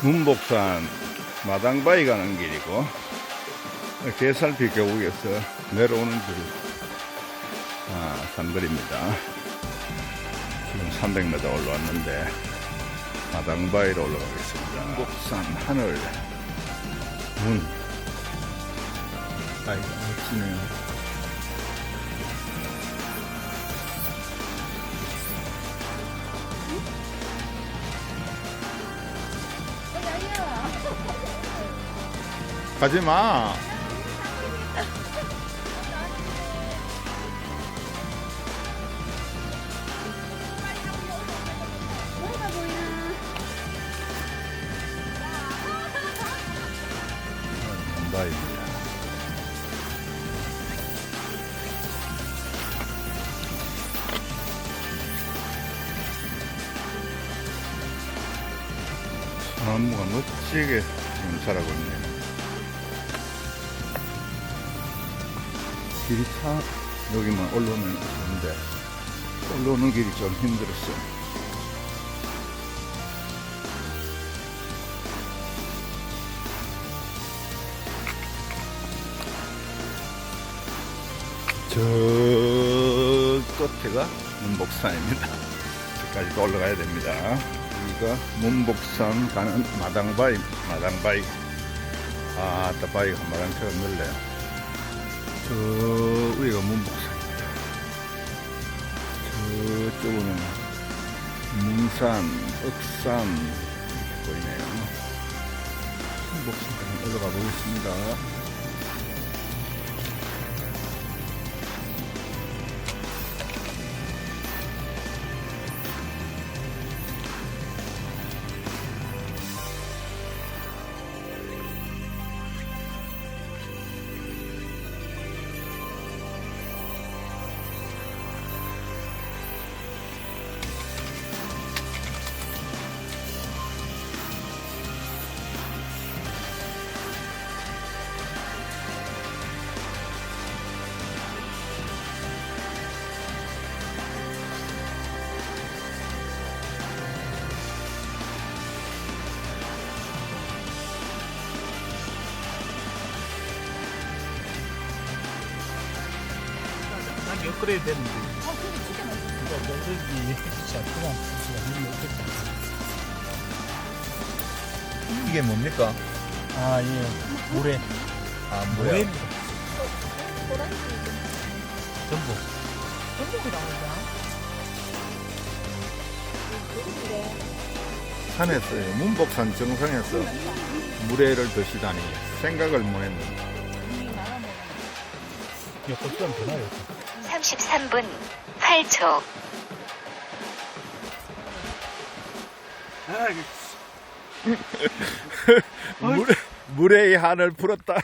문복산 마당바위 가는 길이고, 계살피 계곡에서 내려오는 길, 산들입니다. 지금 300m 올라왔는데 마당바위로 올라가겠습니다. 문복산 하늘 문. 아이고 멋지네요. 가지마. 바위입니다. 나무가 멋지게 지금 자라고 있네요. 길이 참 여기만 올라오면 좋은데 올라오는 길이 좀 힘들었어요. 저 끝에가 문복산입니다. 저까지 또 올라가야 됩니다. 여기가 문복산 가는 마당바위. 또 바위가 마당처럼 넓네요. 저 위가 문복산입니다. 저쪽은 문산, 억산 이렇게 보이네요. 문복산까지 올라가 보겠습니다. 몇 그릇 됐는데. 근데 진짜 맛있어. 며느리 자꾸만 이게 뭡니까? 아, 예. 모래. 뭐야? 도라지 전복. 전복이 나온다. 산에서요. 문복산 정상에서 물회를 드시다니 생각을 못했는데. 몇 고추장 더 나요. 33분 8초. 물회의 한을 풀었다.